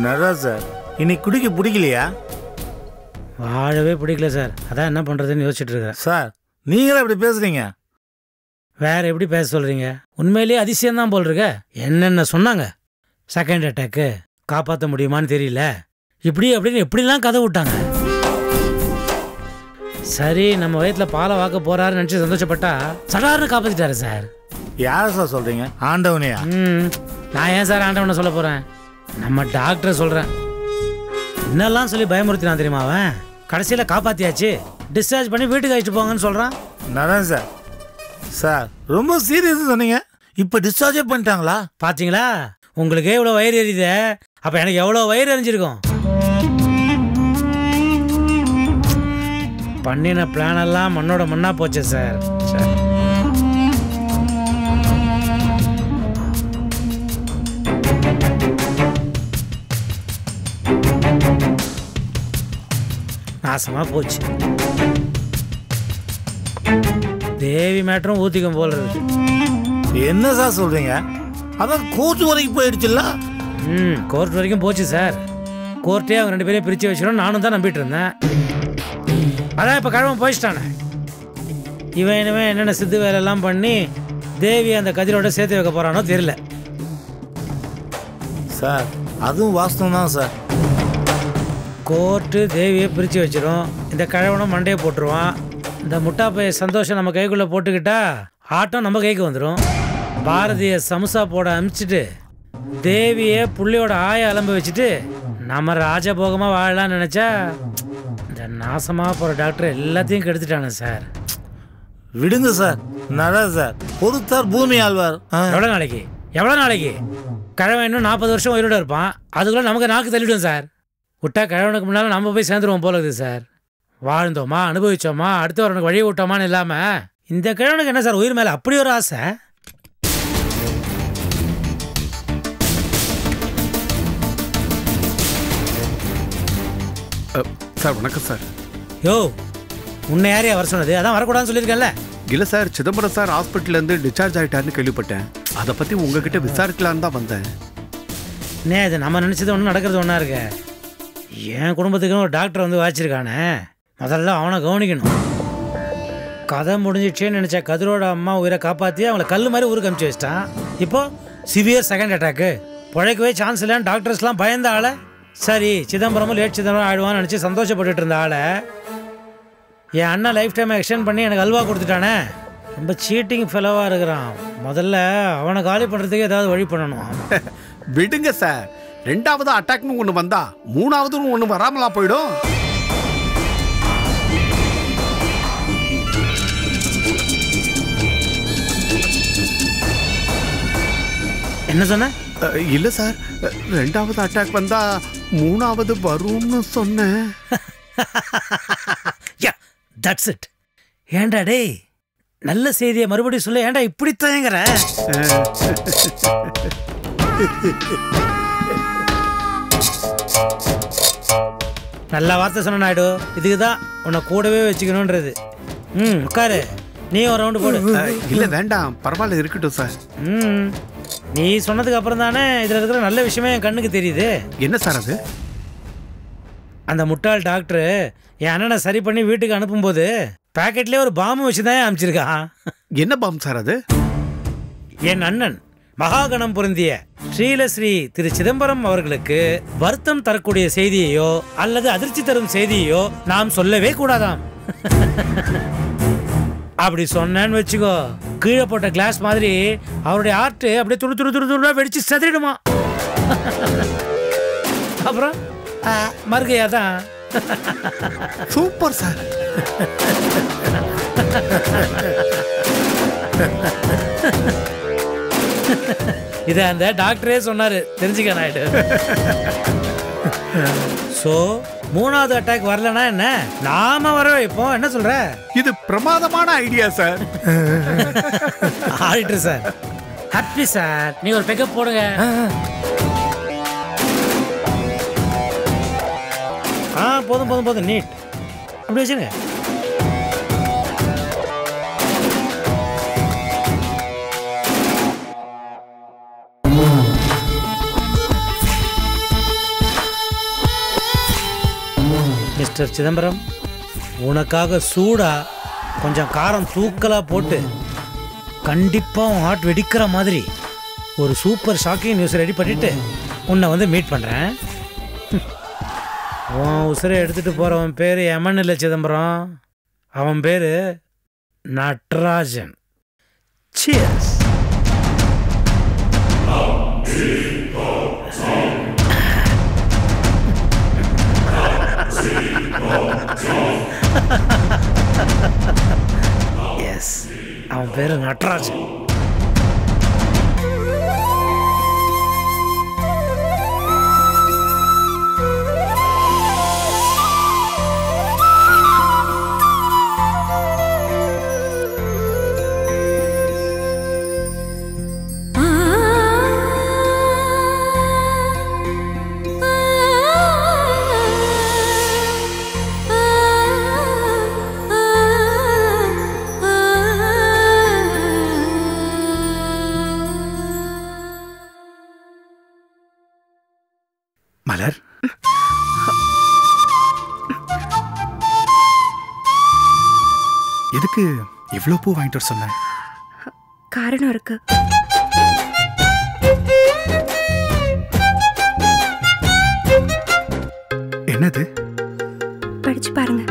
நல்லா சார். இன்னைக்கு குடிக்க பிடிக்கலையா? வாழவே பிடிக்கல சார். அதான் என்ன பண்ணுறதுன்னு யோசிச்சுட்டு இருக்கேன். சார் நீங்களே இப்படி பேசுறீங்க. வேற எப்படி பேச சொல்கிறீங்க? உண்மையிலேயே அதிசயம்தான் போல் இருக்க. என்னென்ன சொன்னாங்க, செகண்ட் அட்டாக்கு காப்பாற்ற முடியுமான்னு தெரியல, இப்படி அப்படின்னு எப்படிலாம் கதை விட்டாங்க. சரி, நம்ம வயிற்றில் பாலை வாக்க போறாருன்னு நினச்சி சந்தோஷப்பட்டா சடார்னு காப்பாற்றிட்டாரு சார். யாரை சார் சொல்கிறீங்க? ஆண்டவனையா? நான் ஏன் சார் ஆண்டவனை சொல்ல போகிறேன்? நம்ம டாக்டரை சொல்கிறேன். என்னெல்லாம் சொல்லி பயமுறுத்தினான் தெரியுமா அவன்? கடைசியில் காப்பாற்றியாச்சு, டிஸ்சார்ஜ் பண்ணி வீட்டுக்கு அழைச்சிட்டு போங்கன்னு சொல்கிறான். நல்லா சார். சார் ரொம்ப சீரியஸ் சொன்னீங்க, இப்போ டிஸ்சார்ஜே பண்ணிட்டாங்களா? பார்த்தீங்களா, உங்களுக்கே இவ்வளோ வயிறு எரியுதே, அப்போ எனக்கு எவ்வளோ வயிறு எரிஞ்சிருக்கும். பண்ணின பிளான் எல்லாம் மண்ணோட மண்ணா போச்சு சார். நாசமா போச்சு. தேவி மேட்டரும் ஊத்திக்கும் போல இருக்கு. என்ன சார் சொல்றீங்க? அதான் கோர்ட் வரைக்கும் போயிடுச்சுல்ல? கோர்ட் வரைக்கும் போச்சு சார். கோர்ட்டே அவங்க 2 பேரையும் பிரிச்சு வச்சிடும் நானும் தான் நம்பிட்டு இருந்தேன். அதான் இப்போ கிழமை போயிட்டானே. இவன் இனிமே என்னென்ன சித்து வேலையெல்லாம் பண்ணி தேவி அந்த கதிரோட சேர்த்து வைக்க போறானோ தெரியல சார். அதுவும் வாஸ்தவம் தான் சார். கோர்ட்டு தேவியை பிரித்து வச்சிடும், இந்த கிழவனும் மண்டையை போட்டுருவான். இந்த முட்டாப்பைய சந்தோஷம் நம்ம கைக்குள்ளே போட்டுக்கிட்டா ஆட்டம் நம்ம கைக்கு வந்துடும். பாரதிய சமுசா போட அனுப்பிச்சிட்டு தேவியை புள்ளியோட ஆய அலம்பு வச்சுட்டு நம்ம ராஜபோகமாக வாழலாம்னு நினச்சா இந்த நாசமாக போகிற டாக்டர் எல்லாத்தையும் கெடுத்துட்டானே சார். விடுங்க சார். நல்லா சார். பொறுத்தார் பூமி ஆழ்வார். எவ்வளோ நாளைக்கு கிழவன் இன்னும் 40 வருஷம் உயிரோடு இருப்பான். அதுக்குள்ளே நமக்கு நாக்கு தள்ளிவிடும் சார். விட்டா கிழவனுக்கு முன்னால் நம்ம போய் சேர்ந்துருவோம் போல இருக்குது சார். வாழ்ந்தோமா, அனுபவிச்சோமா, அடுத்த வரனுக்கு வழி விட்டோமான்னு இல்லாமல் இந்த கிழவனுக்கு என்ன சார் உயிர் மேலே அப்படி ஒரு ஆசை? சார் வணக்கம் சார். யோ, உன்னை யாரையா வர சொன்னது? அதான் வரக்கூடாதுன்னு சொல்லியிருக்கேன்ல. இல்லை சார், சிதம்பரம் சார் ஹாஸ்பிட்டல்லேருந்து டிஸ்சார்ஜ் ஆகிட்டாருன்னு கேள்விப்பட்டேன். அதை பற்றி உங்ககிட்ட விசாரிக்கலான்னு தான் வந்தேன். நே, இது நம்ம நினச்சது ஒன்று நடக்கிறது ஒன்றா இருக்கு. என் குடும்பத்துக்குன்னு ஒரு டாக்டர் வந்து வாச்சிருக்கானே, முதல்ல அவனை கவனிக்கணும். கதை முடிஞ்சிடுச்சேன்னு நினச்சா கதிரோட அம்மா உயிரை காப்பாற்றி அவங்கள கல் மாதிரி ஊருக்கு அனுப்பிச்சி வச்சிட்டான். இப்போது சிவியர் செகண்ட் அட்டாக்கு, பிழைக்கவே சான்ஸ் இல்லைன்னு டாக்டர்ஸ்லாம் பயந்த ஆளை, சரி சிதம்பரமும் லேட் சிதம்பரம் ஆயிடுவான்னு நினச்சி சந்தோஷப்பட்டுட்டு இருந்த ஆளை என் அண்ணன் லைஃப் டைம் எக்ஸ்டெண்ட் பண்ணி எனக்கு அல்வா கொடுத்துட்டானே. ரொம்ப சீட்டிங் ஃபெலோவாக இருக்கிறான். முதல்ல அவனை காலி பண்ணுறதுக்கு ஏதாவது வழி பண்ணணும். விடுங்க சார், 2வது அட்டாக்னு ஒன்று வந்தா 3வதுன்னு ஒன்று வராமலா போயிடும். என்ன சொன்ன? இல்லை சார், 2வது அட்டாக் வந்தா 3வது வரும்னு சொன்னேன். That's it. ஏண்டா டேய், நல்ல செய்தியை மறுபடியும் சொல்ல, ஏண்டா இப்படி தயங்குற? நல்ல வார்த்தை சொன்ன நாயுடு. இதுக்கு தான் உன்னை கூடவே வச்சுக்கணுன்றது. உட்காரு, நீ ஒரு ரவுண்டு போடு. இல்லை வேண்டாம், பரவாயில்ல இருக்கட்டும் சார். நீ சொன்னதுக்கு அப்புறம் தானே இதில் இருக்கிற நல்ல விஷயமே என் கண்ணுக்கு தெரியுது. என்ன சார் அது? அந்த முட்டாள் டாக்டரு என் அண்ணனை சரி பண்ணி வீட்டுக்கு அனுப்பும்போது பேக்கெட்லேயே ஒரு பாம்பு வச்சு தான் அமைச்சிருக்கான். என்ன பாம்பு சார் அது? என் அண்ணன் மகாகணம் பொருந்திய ஸ்ரீலஸ்ரீ திரு சிதம்பரம் அவர்களுக்கு வருத்தம் தரக்கூடிய செய்தியையோ அல்லது அதிர்ச்சி தரும் செய்தியையோ நாம் சொல்லவே கூடாதாம். அப்படி சொன்னேன்னு வச்சுக்கோ, கீழே போட்ட கிளாஸ் மாதிரி அவருடைய ஆர்ட் அப்படியே துரு துரு துரு துருவா வெடிச்சு சதிடுமா. அப்புறம் மறுகையா தான். Super sir. இதை அந்த டாக்டரே சொன்னாரு, தெரிஞ்சுக்க நாயுடு. சோ 3வது அட்டாக் வரலன்னா என்ன, நாம வர வைப்போம். என்ன சொல்ற? இது பிரமாதமான idea sir. Auditor sir, happy sir. நீ ஒரு பிக்கப் போடுங்க. போதும் போதும் போதும், நீட் அப்படி வச்சுருங்க. மிஸ்டர் சிதம்பரம், உனக்காக சூடா கொஞ்சம் காரம் தூக்கலா போட்டு கண்டிப்பாக உன் ஹார்ட் வெடிக்கிற மாதிரி ஒரு சூப்பர் ஷாக்கிங் நியூஸ் ரெடி பண்ணிட்டு உன்னை வந்து மீட் பண்ணுறேன். உன் உசுரை எடுத்துகிட்டு போகிறவன் பேர் எமன் இல்லை சிதம்பரம், அவன் பேர் நட்ராஜன். சியர்ஸ். எஸ், அவன் பேரு நட்ராஜன். மலர், எதுக்கு இவ்வளோ பூ வாங்கிட்டு வர சொன்ன? காரணம் இருக்கு. என்னது? படிச்சு பாருங்க.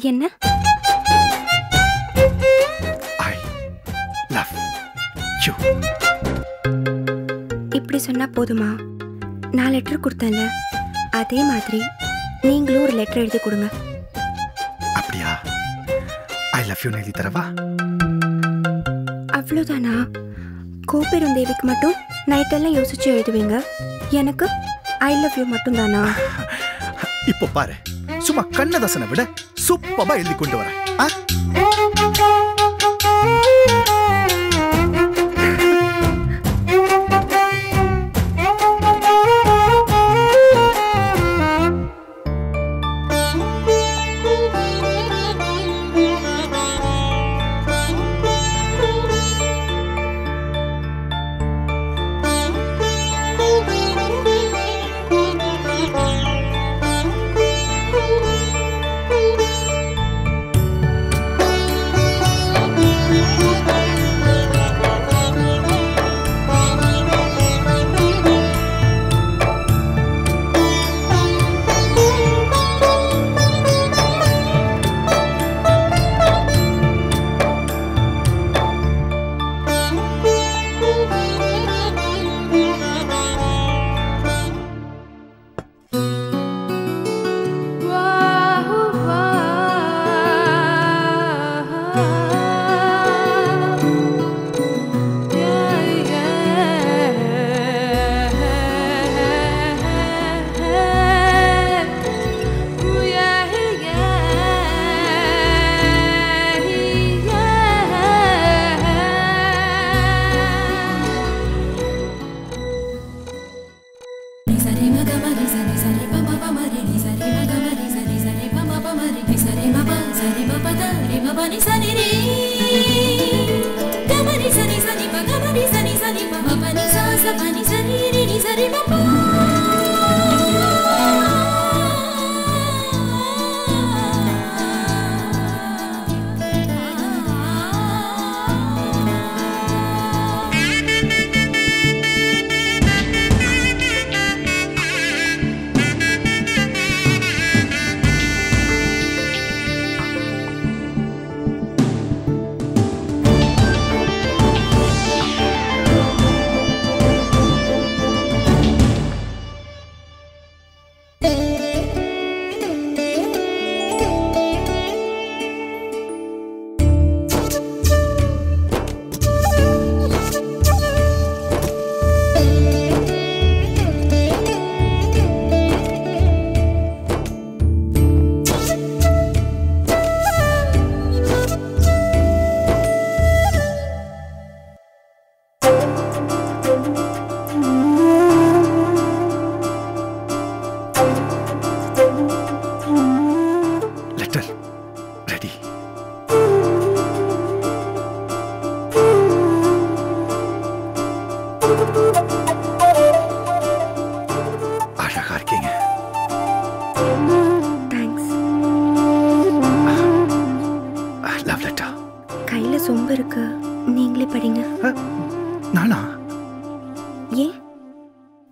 என்ன? I love you. இப்படி சொன்னா போதுமா? நான் லெட்டர் கொடுத்தேன்ல, அதே மாதிரி நீங்களும் ஒரு லெட்டர் எழுதி கொடுங்க. அப்படியா? I love you எழுதி தரவா? அவ்வளோதானா? கோபெரும் தேவிக்கு மட்டும் நைட்டெல்லாம் யோசிச்சு எழுதுவீங்க, எனக்கு ஐ லவ் யூ மட்டும் தானா? இப்போ பாரு, சும்மா கண்ணதாசனை விட சூப்பரா எழுதி கொண்டு வரேன். கையில சொம்பு இருக்கு, நீங்களே படிங்க. நானா? ஏன்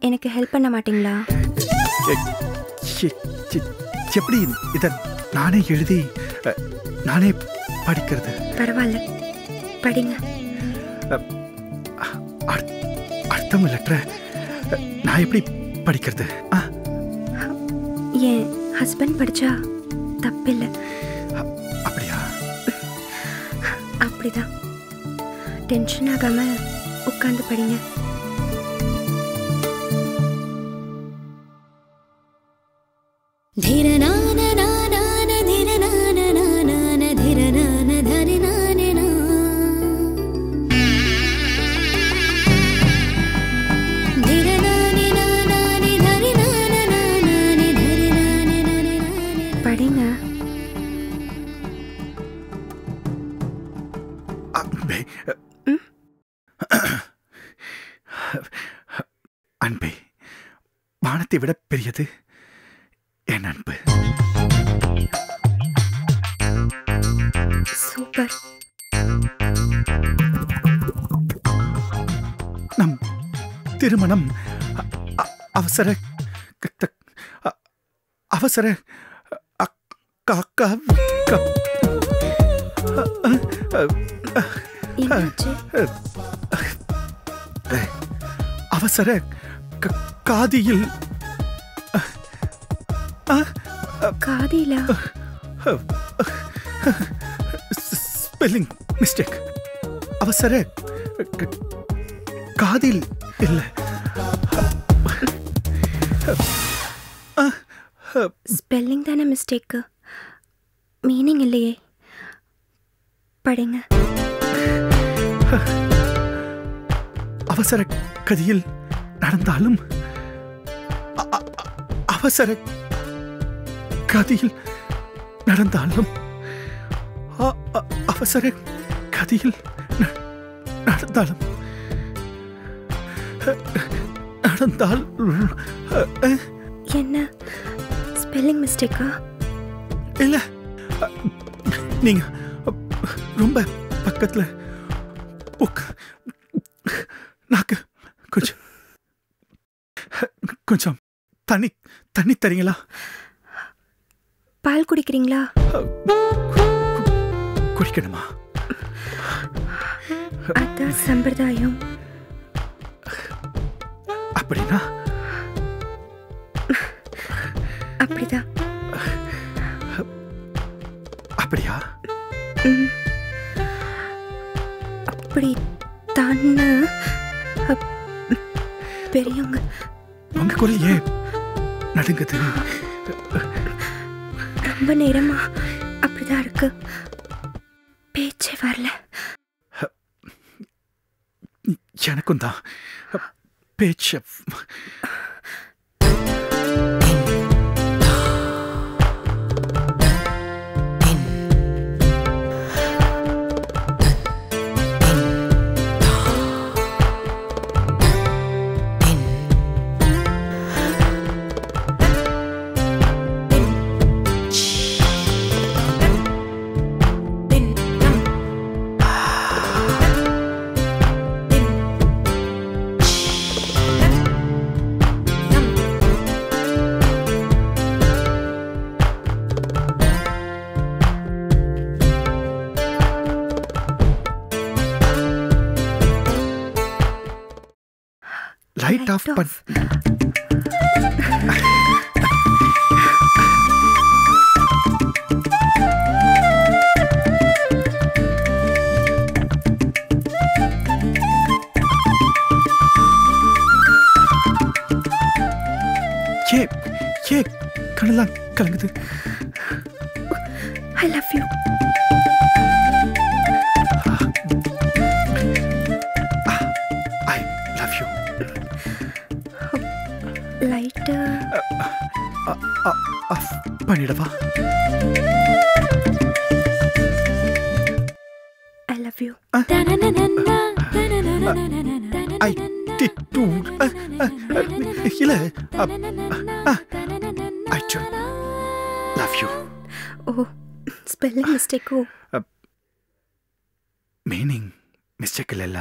எனக்கு ஹெல்ப் பண்ண மாட்டீங்களா? எப்படி இத நானே எழுதி நானே படிக்கிறது? பரவாயில்ல, படிங்க. அர்த்தம் லெட்டரை நான் எப்படி படிக்கிறது? என் ஹஸ்பண்ட் படிச்சா தப்பில்லை. அப்படியா? அப்படிதான். டென்ஷன் ஆகாம உட்கார்ந்து படிங்க. படிங்க. அன்பே, வானத்தை விட பெரியது என் அன்பு. சூப்பர். நம் திருமணம் அவசர அவசர அவசர காதியில் காதிலா? Spelling mistake. அவசர காதில் இல்ல. ஸ்பெல்லிங் தானே மிஸ்டேக்கு, மீனிங் இல்லையே. படிங்க. அவசர கதியில் நடந்தாலும் அவசர கதியில் நடந்தாலும் அவசர கதியில் நடந்தாலும் நடந்தால் என்ன ஸ்பெல்லிங் மிஸ்டேக்கா? இல்ல, நீங்க ரொம்ப பக்கத்துல நாக்கு கொஞ்சம் தண்ணி தரீங்களா? பால் குடிக்கிறீங்களா? குடிக்கணுமா? அதான் சம்பிரதாயம். அப்படின்னா? அப்படிதான். அப்படியா? அப்படி தான்னு பெரியவங்க. உங்க குரல் ஏன் நடுங்குது? ரொம்ப நேரமா அப்படிதான் இருக்கு, பேச்சே வரல. எனக்கும் தான் பேச்சு. லைட் ஆஃப் பண்ண. கண்ணெல்லாம் கலங்குது. I love you. I love you. லைட்டா of பண்ணிடவா? I love you. I did too. இல்ல, I do love you. Oh, spelling mistake. Meaning mistake இல்லைல்ல?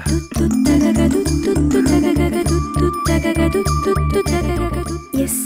எஸ்.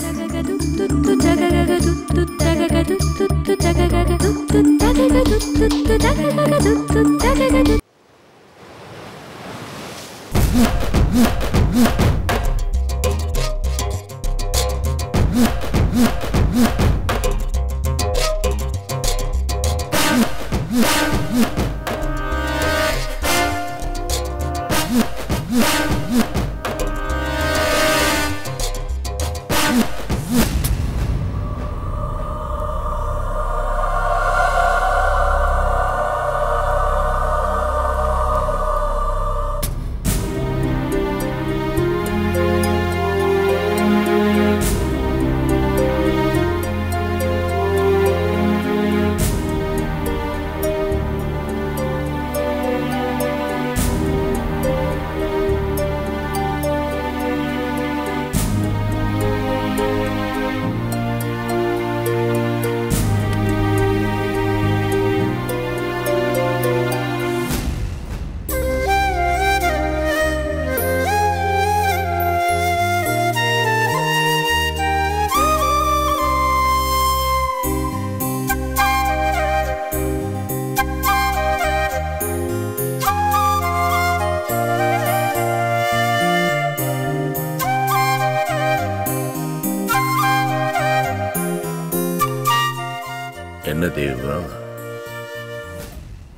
என்ன தேவா?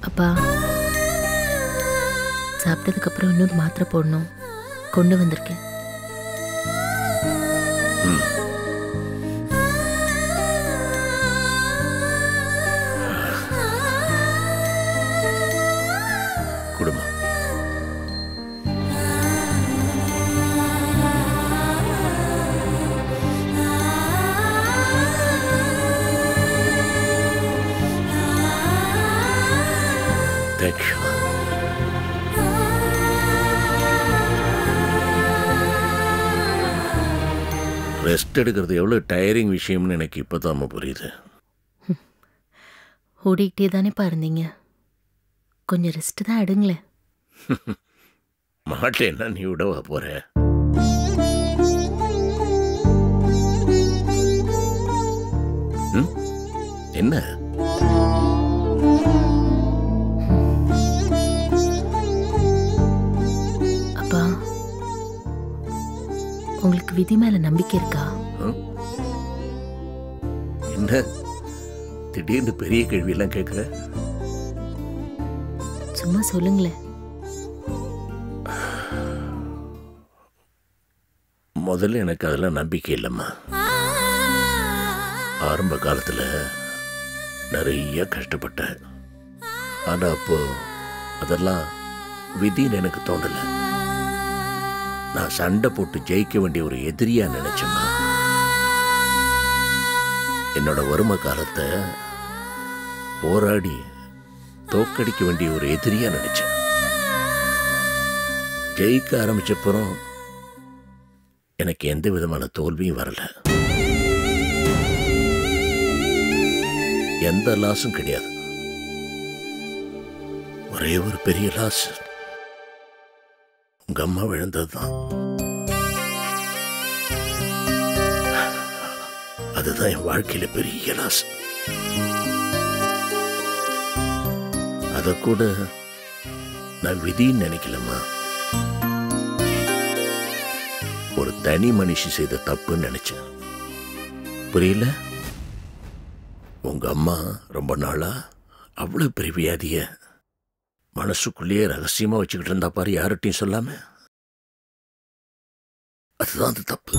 அப்பா, சாப்பிட்டதுக்கு அப்புறம் இன்னொரு மாத்திரை போடணும், கொண்டு வந்திருக்கேன். குடும்பம் ரெஸ்ட் எடுக்கிறது எவ்வளோ டயரிங் விஷயம்னு எனக்கு இப்போ தான் புரியுது. ஓடிக்கிட்டே தானேப்பா இருந்தீங்க, கொஞ்சம் ரெஸ்ட் தான் எடுங்களேன். மாட்டேன்னா நீ விடவா போற? என்ன அப்பா, உங்களுக்கு விதி மேல நம்பிக்கை இருக்கா? என்ன திடீர்னு பெரிய கேள்வியெல்லாம் கேட்குற? சும்மா சொல்லுங்களேன். முதல்ல எனக்கு அதெல்லாம் நம்பிக்கை இல்லைம்மா. ஆரம்ப காலத்தில் நிறைய கஷ்டப்பட்டேன். ஆனால் அப்போ அதெல்லாம் விதின்னு எனக்கு தோணலை. நான் சண்டை போட்டு ஜெயிக்க வேண்டிய ஒரு எதிரியா நினைச்சேம்மா. என்னோட வறுமை காலத்தை போராடி தோக்கடிக்க வேண்டிய ஒரு எதிரியா நினைச்சேன். ஜெயிக்க ஆரம்பிச்சப்புறம் எனக்கு எந்த விதமான தோல்வியும் வரல, எந்த லாஸும் கிடையாது. ஒரே ஒரு பெரிய லாஸ், உங்க அம்மா விழுந்ததுதான். அதுதான் என் வாழ்க்கையில பெரிய லாஸ். அத கூட நான் விதின்னு நினைக்கலம்மா, ஒரு தனி மனுஷி செய்த தப்புன்னு நினைச்சேன். புரியல? உங்க அம்மா ரொம்ப நாளா அவ்வளவு பெரிய வியாதிய மனசுக்குள்ளேயே ரகசியமா வச்சுக்கிட்டு இருந்தா பாரு, யார்கிட்டையும் சொல்லாம. அதுதான் அந்த தப்பு.